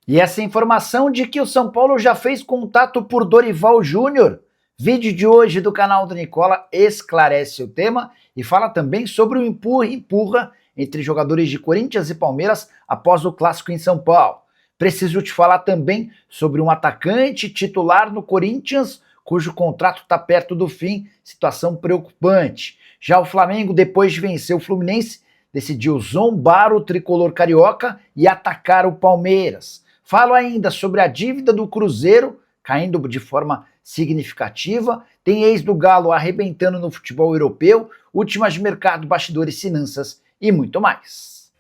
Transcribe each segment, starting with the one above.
E essa informação de que o São Paulo já fez contato por Dorival Júnior. Vídeo de hoje do canal do Nicola esclarece o tema e fala também sobre o empurra-empurra entre jogadores de Corinthians e Palmeiras após o clássico em São Paulo. Preciso te falar também sobre um atacante titular no Corinthians cujo contrato está perto do fim, situação preocupante. Já o Flamengo, depois de vencer o Fluminense, decidiu zombar o tricolor carioca e atacar o Palmeiras. Falo ainda sobre a dívida do Cruzeiro, caindo de forma significativa, tem ex do Galo arrebentando no futebol europeu, últimas de mercado, bastidores, finanças e muito mais.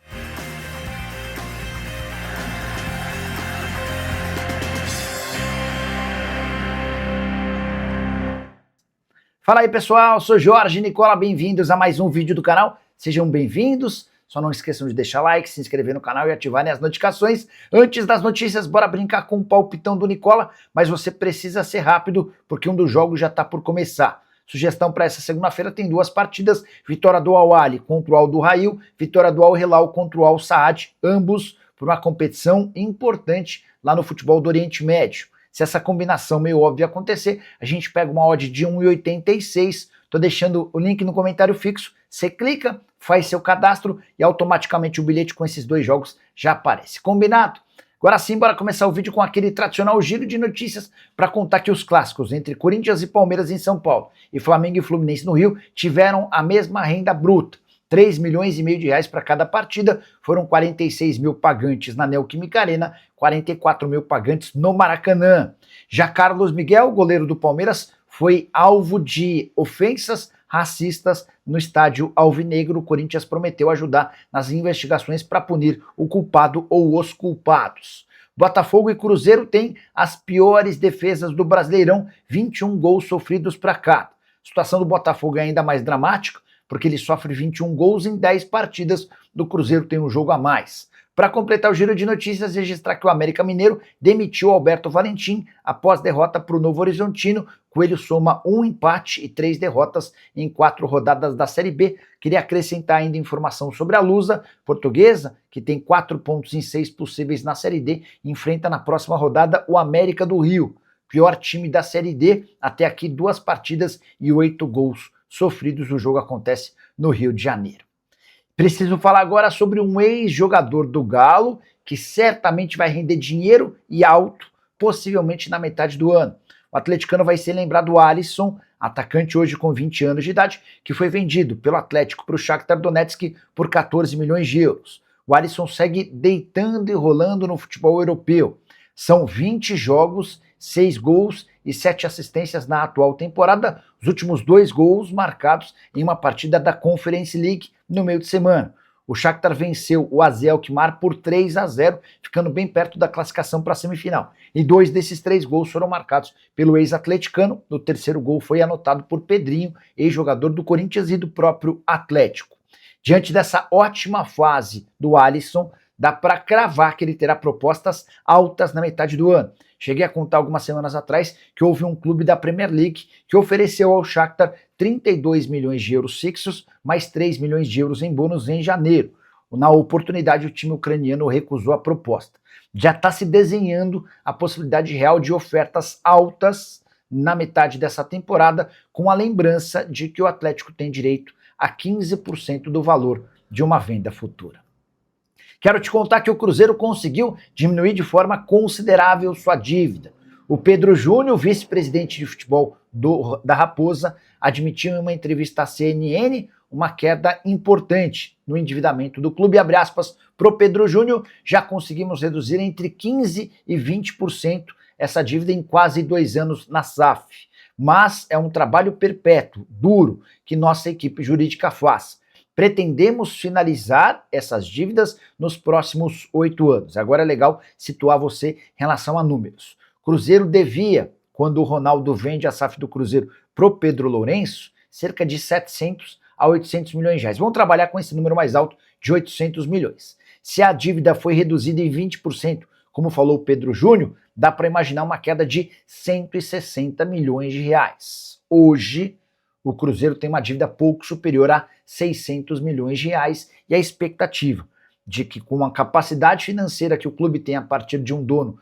Fala aí pessoal, sou Jorge Nicola, bem-vindos a mais um vídeo do canal, sejam bem-vindos, só não esqueçam de deixar like, se inscrever no canal e ativarem as notificações. Antes das notícias, bora brincar com o palpitão do Nicola, mas você precisa ser rápido porque um dos jogos já está por começar. Sugestão para essa segunda-feira tem duas partidas, vitória do Al-Ahly contra o Al-Duhail, vitória do Al-Hilal contra o Al-Saad, ambos por uma competição importante lá no futebol do Oriente Médio. Se essa combinação meio óbvia acontecer, a gente pega uma odd de 1,86, tô deixando o link no comentário fixo, você clica, faz seu cadastro e automaticamente o bilhete com esses dois jogos já aparece. Combinado? Agora sim, bora começar o vídeo com aquele tradicional giro de notícias para contar que os clássicos entre Corinthians e Palmeiras em São Paulo e Flamengo e Fluminense no Rio tiveram a mesma renda bruta. 3,5 milhões de reais para cada partida, foram 46 mil pagantes na Neoquímica Arena, 44 mil pagantes no Maracanã. Já Carlos Miguel, goleiro do Palmeiras, foi alvo de ofensas racistas no estádio Alvinegro. O Corinthians prometeu ajudar nas investigações para punir o culpado ou os culpados. Botafogo e Cruzeiro têm as piores defesas do Brasileirão, 21 gols sofridos para cada. A situação do Botafogo é ainda mais dramática, porque ele sofre 21 gols em 10 partidas, do Cruzeiro tem um jogo a mais. Para completar o giro de notícias, registrar que o América Mineiro demitiu Alberto Valentim após derrota para o Novo Horizontino. Coelho soma 1 empate e 3 derrotas em 4 rodadas da Série B. Queria acrescentar ainda informação sobre a Lusa portuguesa, que tem 4 pontos em 6 possíveis na Série D, enfrenta na próxima rodada o América do Rio, pior time da Série D, até aqui 2 partidas e 8 gols sofridos. O jogo acontece no Rio de Janeiro. Preciso falar agora sobre um ex-jogador do Galo que certamente vai render dinheiro e alto, possivelmente na metade do ano. O atleticano vai ser lembrado do Alisson, atacante hoje com 20 anos de idade, que foi vendido pelo Atlético para o Shakhtar Donetsk por 14 milhões de euros. O Alisson segue deitando e rolando no futebol europeu. São 20 jogos, 6 gols e 7 assistências na atual temporada, os últimos 2 gols marcados em uma partida da Conference League no meio de semana. O Shakhtar venceu o AZ Alkmaar por 3-0, ficando bem perto da classificação para a semifinal. E 2 desses 3 gols foram marcados pelo ex-atleticano. O terceiro gol foi anotado por Pedrinho, ex-jogador do Corinthians e do próprio Atlético. Diante dessa ótima fase do Alisson, dá para cravar que ele terá propostas altas na metade do ano. Cheguei a contar algumas semanas atrás que houve um clube da Premier League que ofereceu ao Shakhtar 32 milhões de euros fixos, mais 3 milhões de euros em bônus em janeiro. Na oportunidade, o time ucraniano recusou a proposta. Já está se desenhando a possibilidade real de ofertas altas na metade dessa temporada, com a lembrança de que o Atlético tem direito a 15% do valor de uma venda futura. Quero te contar que o Cruzeiro conseguiu diminuir de forma considerável sua dívida. O Pedro Júnior, vice-presidente de futebol da Raposa, admitiu em uma entrevista à CNN uma queda importante no endividamento do clube. Abre aspas, pro Pedro Júnior, já conseguimos reduzir entre 15% e 20% essa dívida em quase 2 anos na SAF. Mas é um trabalho perpétuo, duro, que nossa equipe jurídica faz. Pretendemos finalizar essas dívidas nos próximos 8 anos. Agora é legal situar você em relação a números. Cruzeiro devia, quando o Ronaldo vende a SAF do Cruzeiro pro Pedro Lourenço, cerca de 700 a 800 milhões de reais. Vamos trabalhar com esse número mais alto de 800 milhões. Se a dívida foi reduzida em 20%, como falou o Pedro Júnior, dá para imaginar uma queda de 160 milhões de reais. Hoje, o Cruzeiro tem uma dívida pouco superior a 600 milhões de reais e a expectativa de que com a capacidade financeira que o clube tem a partir de um dono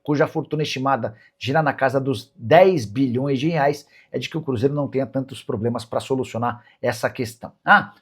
cuja fortuna estimada gira na casa dos 10 bilhões de reais, é de que o Cruzeiro não tenha tantos problemas para solucionar essa questão.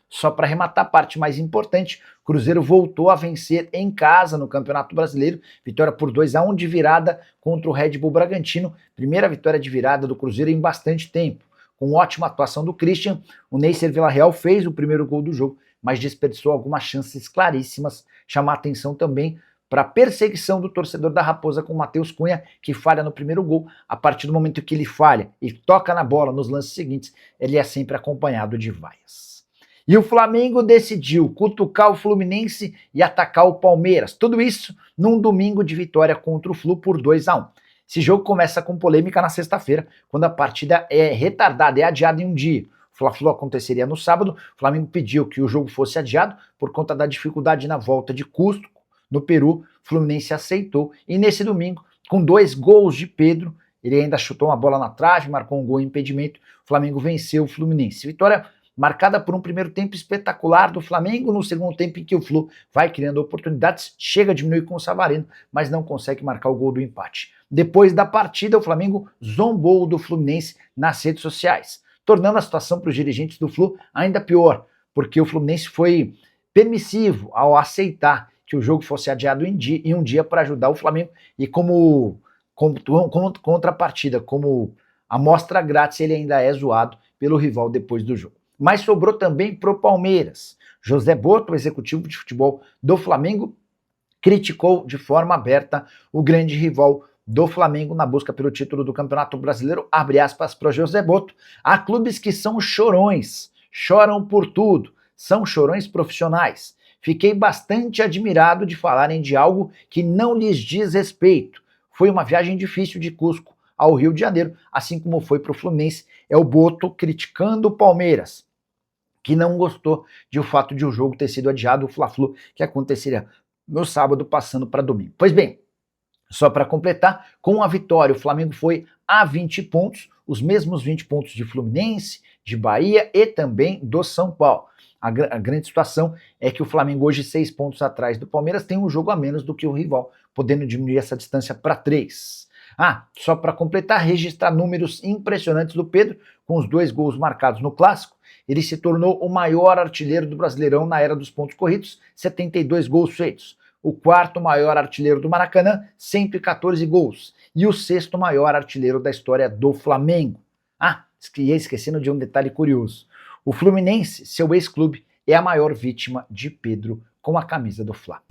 Só para arrematar a parte mais importante, o Cruzeiro voltou a vencer em casa no Campeonato Brasileiro, vitória por 2-1 de virada contra o Red Bull Bragantino, primeira vitória de virada do Cruzeiro em bastante tempo. Com ótima atuação do Christian, o Neisser Villarreal fez o primeiro gol do jogo, mas desperdiçou algumas chances claríssimas, chamar atenção também para a perseguição do torcedor da Raposa com o Matheus Cunha, que falha no primeiro gol. A partir do momento que ele falha e toca na bola nos lances seguintes, ele é sempre acompanhado de vaias. E o Flamengo decidiu cutucar o Fluminense e atacar o Palmeiras. Tudo isso num domingo de vitória contra o Flu por 2-1. Esse jogo começa com polêmica na sexta-feira, quando a partida é retardada, é adiada em um dia. O Fla-Flu aconteceria no sábado, o Flamengo pediu que o jogo fosse adiado por conta da dificuldade na volta de Cusco, no Peru. O Fluminense aceitou, e nesse domingo, com 2 gols de Pedro, ele ainda chutou uma bola na trave, marcou um gol em impedimento, o Flamengo venceu o Fluminense. Vitória marcada por um primeiro tempo espetacular do Flamengo, no segundo tempo em que o Flu vai criando oportunidades, chega a diminuir com o Savarino, mas não consegue marcar o gol do empate. Depois da partida, o Flamengo zombou do Fluminense nas redes sociais, tornando a situação para os dirigentes do Flu ainda pior, porque o Fluminense foi permissivo ao aceitar que o jogo fosse adiado em um dia para ajudar o Flamengo, e como contrapartida, como amostra grátis, ele ainda é zoado pelo rival depois do jogo. Mas sobrou também pro Palmeiras. José Boto, o executivo de futebol do Flamengo, criticou de forma aberta o grande rival do Flamengo na busca pelo título do Campeonato Brasileiro, abre aspas para José Boto: há clubes que são chorões, choram por tudo, são chorões profissionais. Fiquei bastante admirado de falarem de algo que não lhes diz respeito. Foi uma viagem difícil de Cusco ao Rio de Janeiro, assim como foi para o Fluminense. É o Boto criticando o Palmeiras, que não gostou de o fato de o jogo ter sido adiado, o Fla-Flu, que aconteceria no sábado, passando para domingo. Pois bem, só para completar, com a vitória, o Flamengo foi a 20 pontos, os mesmos 20 pontos de Fluminense, de Bahia e também do São Paulo. A grande situação é que o Flamengo, hoje 6 pontos atrás do Palmeiras, tem um jogo a menos do que o rival, podendo diminuir essa distância para 3. Só para completar, registrar números impressionantes do Pedro, com os 2 gols marcados no Clássico. Ele se tornou o maior artilheiro do Brasileirão na era dos pontos corridos, 72 gols feitos. O 4º maior artilheiro do Maracanã, 114 gols. E o 6º maior artilheiro da história do Flamengo. Esquecendo de um detalhe curioso. O Fluminense, seu ex-clube, é a maior vítima de Pedro com a camisa do Fla.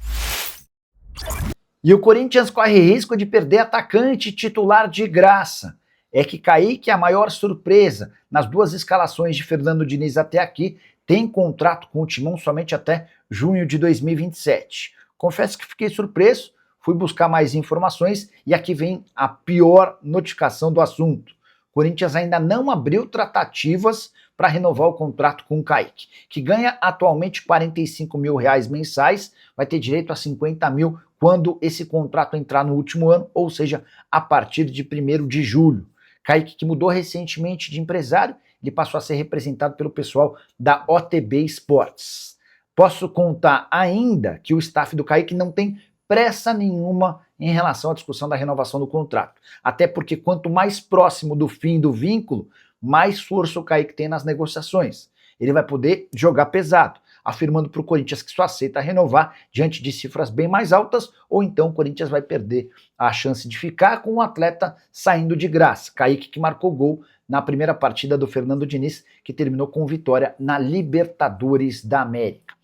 E o Corinthians corre risco de perder atacante titular de graça. É que Kaique é a maior surpresa. Nas 2 escalações de Fernando Diniz até aqui, tem contrato com o Timão somente até junho de 2027. Confesso que fiquei surpreso, fui buscar mais informações e aqui vem a pior notificação do assunto. O Corinthians ainda não abriu tratativas para renovar o contrato com o Kaique, que ganha atualmente R$45 mil mensais, vai ter direito a 50 mil quando esse contrato entrar no último ano, ou seja, a partir de 1º de julho. Kaique, que mudou recentemente de empresário, ele passou a ser representado pelo pessoal da OTB Sports. Posso contar ainda que o staff do Kaique não tem pressa nenhuma em relação à discussão da renovação do contrato. Até porque quanto mais próximo do fim do vínculo, mais força o Kaique tem nas negociações. Ele vai poder jogar pesado, afirmando para o Corinthians que só aceita renovar diante de cifras bem mais altas, ou então o Corinthians vai perder a chance de ficar com o atleta saindo de graça. Kaique, que marcou gol na primeira partida do Fernando Diniz, que terminou com vitória na Libertadores da América.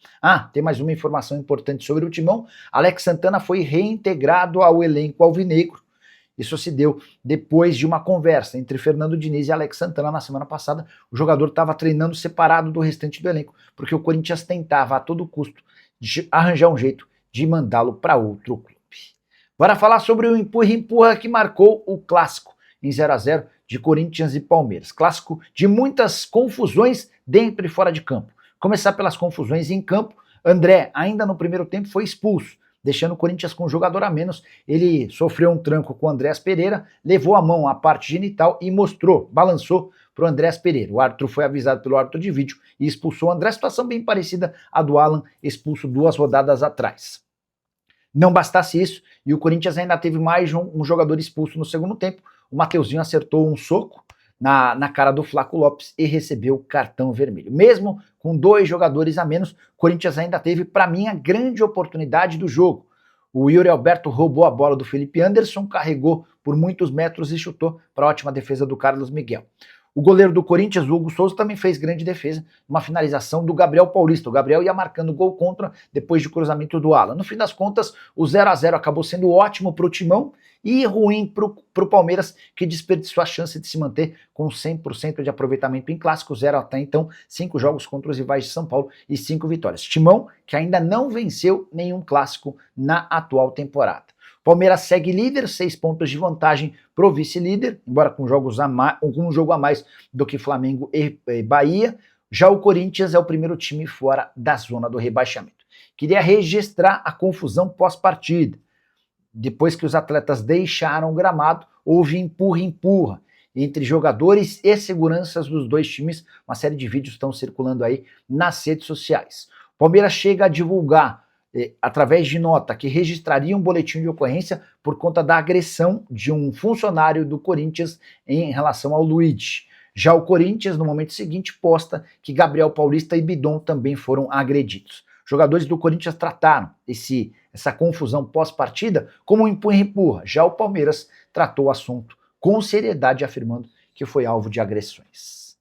Tem mais uma informação importante sobre o Timão. Alex Santana foi reintegrado ao elenco alvinegro. Isso se deu depois de uma conversa entre Fernando Diniz e Alex Santana na semana passada. O jogador estava treinando separado do restante do elenco, porque o Corinthians tentava a todo custo arranjar um jeito de mandá-lo para outro clube. Bora falar sobre o empurra-empurra que marcou o clássico em 0-0 de Corinthians e Palmeiras. Clássico de muitas confusões dentro e fora de campo. Começar pelas confusões em campo. André, ainda no primeiro tempo, foi expulso. deixando o Corinthians com um jogador a menos. Ele sofreu um tranco com o Andréas Pereira, levou a mão à parte genital e balançou para o Andréas Pereira. O árbitro foi avisado pelo árbitro de vídeo e expulsou o André, situação bem parecida à do Alan, expulso 2 rodadas atrás. Não bastasse isso, e o Corinthians ainda teve mais um jogador expulso no segundo tempo. O Mateuzinho acertou um soco na cara do Flaco Lopes e recebeu cartão vermelho. Mesmo com 2 jogadores a menos, o Corinthians ainda teve, para mim, a grande oportunidade do jogo. O Yuri Alberto roubou a bola do Felipe Anderson, carregou por muitos metros e chutou para a ótima defesa do Carlos Miguel. O goleiro do Corinthians, o Hugo Souza, também fez grande defesa, uma finalização do Gabriel Paulista. O Gabriel ia marcando gol contra depois do cruzamento do Alan. No fim das contas, o 0-0 acabou sendo ótimo para o Timão e ruim para o Palmeiras, que desperdiçou a chance de se manter com 100% de aproveitamento em clássico, 0 até então, 5 jogos contra os rivais de São Paulo e 5 vitórias. Timão, que ainda não venceu nenhum clássico na atual temporada. Palmeiras segue líder, 6 pontos de vantagem pro vice-líder, embora com um jogo a mais do que Flamengo e Bahia. Já o Corinthians é o primeiro time fora da zona do rebaixamento. Queria registrar a confusão pós-partida. Depois que os atletas deixaram o gramado, houve empurra-empurra entre jogadores e seguranças dos 2 times. Uma série de vídeos estão circulando aí nas redes sociais. Palmeiras chega a divulgar através de nota, que registraria um boletim de ocorrência por conta da agressão de um funcionário do Corinthians em relação ao Luigi. Já o Corinthians, no momento seguinte, posta que Gabriel Paulista e Bidon também foram agredidos. Jogadores do Corinthians trataram essa confusão pós-partida como um empurra-empurra. Já o Palmeiras tratou o assunto com seriedade, afirmando que foi alvo de agressões.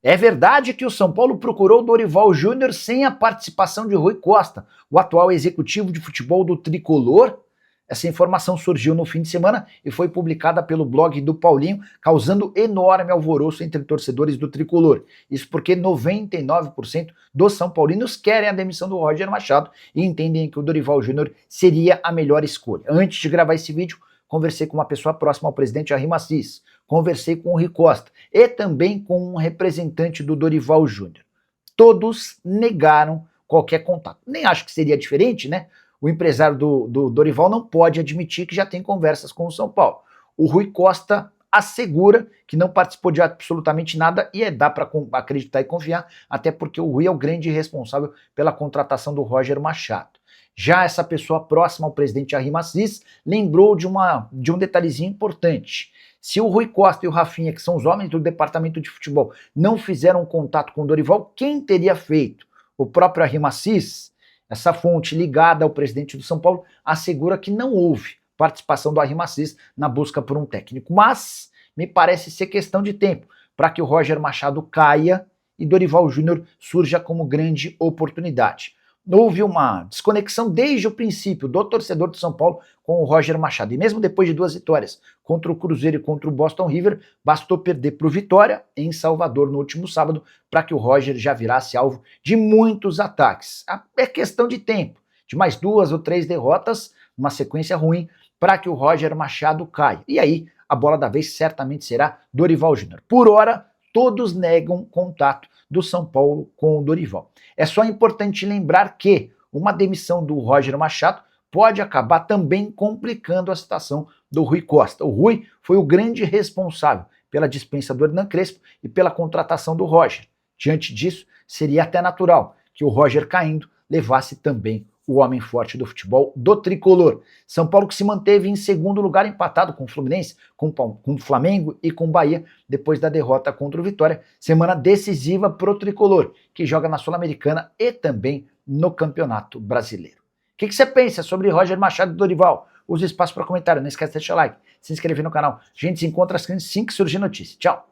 É verdade que o São Paulo procurou Dorival Júnior sem a participação de Rui Costa, o atual executivo de futebol do Tricolor? Essa informação surgiu no fim de semana e foi publicada pelo blog do Paulinho, causando enorme alvoroço entre torcedores do Tricolor. Isso porque 99% dos são paulinos querem a demissão do Roger Machado e entendem que o Dorival Júnior seria a melhor escolha. Antes de gravar esse vídeo, conversei com uma pessoa próxima ao presidente Jair Massis, conversei com o Rui Costa e também com um representante do Dorival Júnior. Todos negaram qualquer contato. Nem acho que seria diferente, né? O empresário do Dorival não pode admitir que já tem conversas com o São Paulo. O Rui Costa assegura que não participou de absolutamente nada e dá para acreditar e confiar, até porque o Rui é o grande responsável pela contratação do Roger Machado. Já essa pessoa próxima ao presidente Jair Massis lembrou de um detalhezinho importante. Se o Rui Costa e o Rafinha, que são os homens do departamento de futebol, não fizeram contato com o Dorival, quem teria feito? O próprio Jair Massis? Essa fonte ligada ao presidente do São Paulo assegura que não houve participação do Jair Massis na busca por um técnico. Mas me parece ser questão de tempo para que o Roger Machado caia e Dorival Júnior surja como grande oportunidade. Houve uma desconexão desde o princípio do torcedor do São Paulo com o Roger Machado. E mesmo depois de 2 vitórias contra o Cruzeiro e contra o Boston River, bastou perder para o Vitória em Salvador no último sábado para que o Roger já virasse alvo de muitos ataques. É questão de tempo, de mais 2 ou 3 derrotas, uma sequência ruim, para que o Roger Machado caia. E aí a bola da vez certamente será Dorival Júnior. Por hora, todos negam contato do São Paulo com o Dorival. É só importante lembrar que uma demissão do Roger Machado pode acabar também complicando a situação do Rui Costa. O Rui foi o grande responsável pela dispensa do Hernan Crespo e pela contratação do Roger. Diante disso, seria até natural que o Roger caindo levasse também o homem forte do futebol do Tricolor. São Paulo que se manteve em segundo lugar, empatado com o Fluminense, com o Flamengo e com o Bahia, depois da derrota contra o Vitória. Semana decisiva pro Tricolor, que joga na Sul-Americana e também no Campeonato Brasileiro. O que você pensa sobre Roger Machado e Dorival? Use espaço para comentário, não esquece de deixar o like, se inscrever no canal. A gente se encontra assim que surgir notícia. Tchau!